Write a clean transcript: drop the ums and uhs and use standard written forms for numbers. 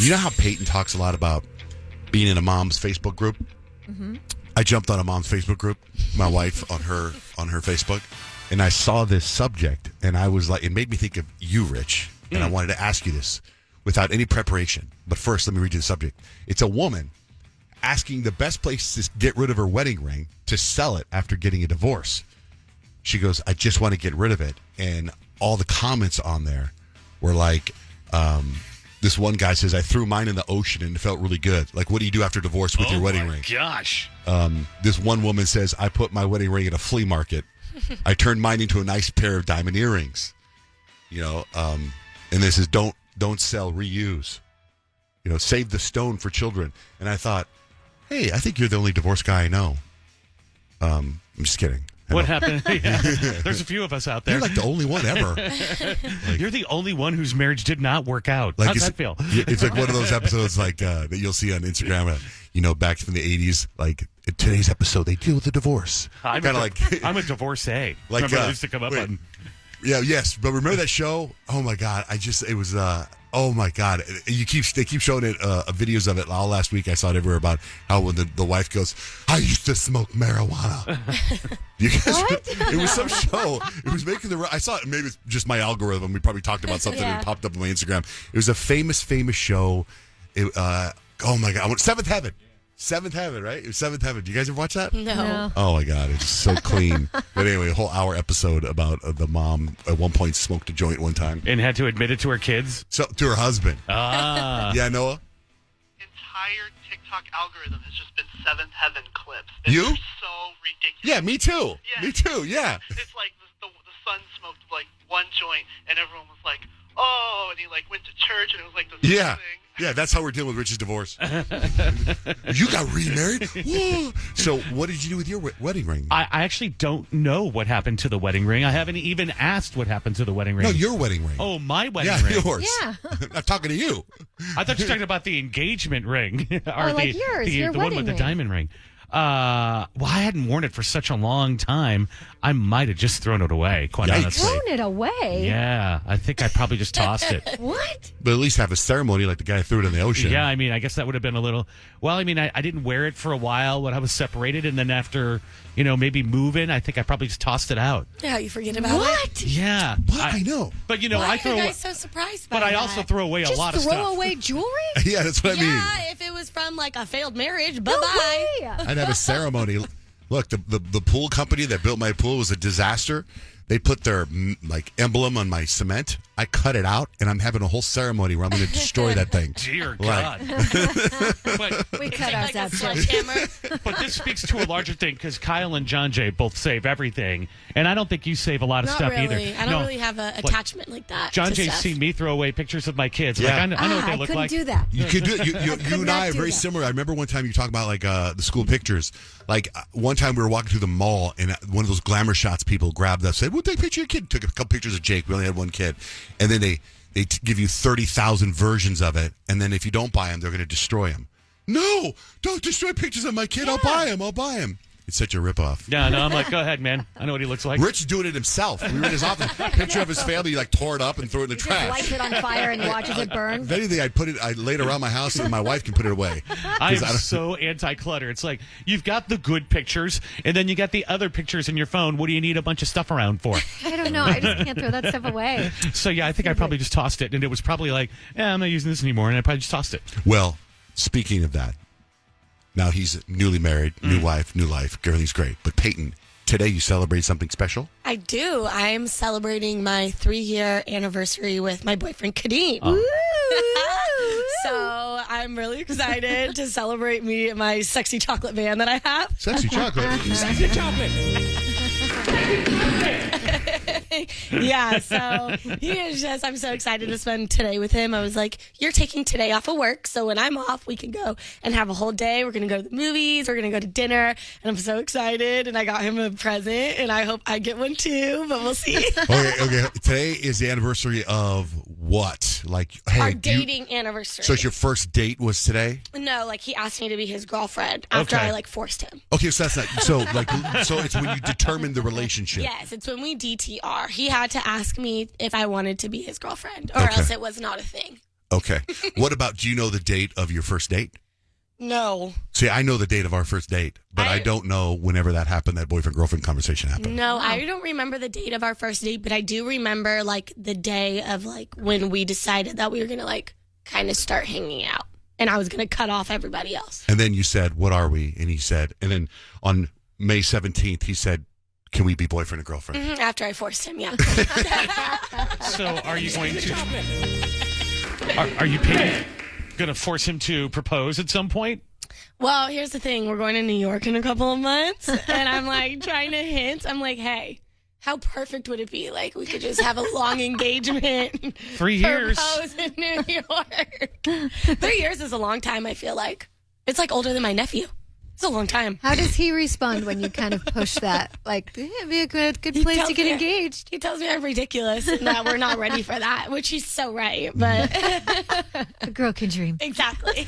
You know how Peyton talks a lot about being in a mom's Facebook group? Mm-hmm. I jumped on a mom's Facebook group, my wife on her Facebook, and I saw this subject, and I was like, it made me think of you, Rich, and I wanted to ask you this without any preparation. But first, let me read you the subject. It's a woman asking the best place to get rid of her wedding ring to sell it after getting a divorce. She goes, I just want to get rid of it. And all the comments on there were like, this one guy says, I threw mine in the ocean and it felt really good. Like, what do you do after divorce with your wedding ring? Gosh. This one woman says, I put my wedding ring at a flea market. I turned mine into a nice pair of diamond earrings. You know, and this is don't sell, reuse. You know, save the stone for children. And I thought, hey, I think you're the only divorced guy I know. I'm just kidding. What happened? Yeah. There's a few of us out there. You're like the only one ever. You're the only one whose marriage did not work out. Like, how's that feel? It's like one of those episodes like that you'll see on Instagram, back from the 80s. Like, in today's episode, they deal with the divorce. I'm a divorcee. Like, remember, I used to come up on... Yeah, yes. But remember that show? Oh, my God. Oh my God! They keep showing it videos of it. All last week I saw it everywhere about how when the wife goes, I used to smoke marijuana. You guys, it was some show. It was making I saw it. Maybe it's just my algorithm. We probably talked about something and it popped up on my Instagram. It was a famous show. Oh my God! Seventh Heaven. Seventh Heaven, right? It was Seventh Heaven. Do you guys ever watch that? No. Oh my God, it's so clean. But anyway, a whole hour episode about the mom at one point smoked a joint one time and had to admit it to her kids. So to her husband. Yeah, Noah. Entire TikTok algorithm has just been Seventh Heaven clips. You? They're so ridiculous. Yeah, me too. Yeah. Me too. Yeah. It's like the son smoked like one joint, and everyone was like, "Oh," and he like went to church, and it was like the Yeah. thing. Yeah, that's how we're dealing with Rich's divorce. You got remarried? Whoa. So what did you do with your wedding ring? I actually don't know what happened to the wedding ring. I haven't even asked what happened to the wedding ring. No, your wedding ring. Oh, my wedding ring. Yours. Yeah. I'm talking to you. I thought you were talking about the engagement ring. or like yours, your the one wedding with the ring. diamond ring. Well, I hadn't worn it for such a long time. I might have just thrown it away, quite Yikes. honestly. Thrown it away? Yeah, I think I probably just tossed it. What? But at least have a ceremony like the guy threw it in the ocean. Yeah, I mean, I guess that would have been a little... Well, I mean, I didn't wear it for a while when I was separated, and then after, maybe moving, I think I probably just tossed it out. Yeah, you forget about it. What? Yeah. What? I know. But, Why I throw are you away... guys so surprised by But I that? also throw away a lot of Just throw stuff. away jewelry? Yeah, that's what I mean. Yeah, if it was from like a failed marriage, No bye-bye. way. I'd have a ceremony. Look, the pool company that built my pool was a disaster. They put their emblem on my cement. I cut it out, and I'm having a whole ceremony where I'm going to destroy that thing. Dear Like- God. But We cut Take like a ourselves short. sledgehammer. But this speaks to a larger thing because Kyle and John Jay both save everything, and I don't think you save a lot of Not stuff really. either. I don't really have an attachment like that. John to Jay's stuff. seen me throw away pictures of my kids. Yeah. Like, I know what they I look couldn't like. do that. You could do it. You could and I not are do very that. similar. I remember one time you talking about the school pictures. One time we were walking through the mall, and one of those glamour shots people grabbed us, said, "We'll take a picture of your kid." Took a couple pictures of Jake. We only had one kid, and then they give you 30,000 versions of it, and then if you don't buy them, they're going to destroy them. No, don't destroy pictures of my kid. I'll buy him. I'll buy him. It's such a ripoff. Yeah, no, I'm like, go ahead, man. I know what he looks like. Rich is doing it himself. We were in his office. Picture of his family, he tore it up and threw it in the Just trash. lights it on fire and watches it burn. If anything, I laid it around my house, and my wife can put it away. I am 'Cause I don't- so anti-clutter. It's like you've got the good pictures, and then you got the other pictures in your phone. What do you need a bunch of stuff around for? I don't know. I just can't throw that stuff away. So yeah, I think I probably just tossed it, and it was probably like, I'm not using this anymore, and I probably just tossed it. Well, speaking of that, now he's newly married, new wife, new life. Everything's great. But Peyton, today you celebrate something special? I do. I'm celebrating my 3-year anniversary with my boyfriend, Kadeem. So I'm really excited to celebrate me and my sexy chocolate van that I have. Sexy chocolate. Sexy chocolate. Yeah, so he is just, I'm so excited to spend today with him. I was like, you're taking today off of work, so when I'm off, we can go and have a whole day. We're going to go to the movies, we're going to go to dinner, and I'm so excited, and I got him a present, and I hope I get one too, but we'll see. Okay. Today is the anniversary of what? Like, hey, Our dating anniversary. So your first date was today? No, like he asked me to be his girlfriend after Okay. I like forced him. Okay, so that's not so it's when you determine the relationship. Yes, it's when we DTR. He had to ask me if I wanted to be his girlfriend, or Okay. else it was not a thing. Okay. What about, do you know the date of your first date? No. See, I know the date of our first date, but I don't know whenever that happened, that boyfriend-girlfriend conversation happened. No, I don't remember the date of our first date, but I do remember like the day of like when we decided that we were going to like kind of start hanging out and I was going to cut off everybody else. And then you said, what are we? And he said, and then on May 17th, he said, can we be boyfriend and girlfriend? After I forced him, yeah. So are you going to? Are you going to force him to propose at some point? Well, here's the thing. We're going to New York in a couple of months and I'm like trying to hint. I'm like, hey, how perfect would it be? Like we could just have a long engagement. 3 years. Propose in New York. 3 years is a long time, I feel like. It's like older than my nephew. It's a long time. How does he respond when you kind of push that? Like, yeah, it'd be a good place to tells get me- engaged. He tells me I'm ridiculous and that we're not ready for that, which he's so right. But A girl can dream. exactly.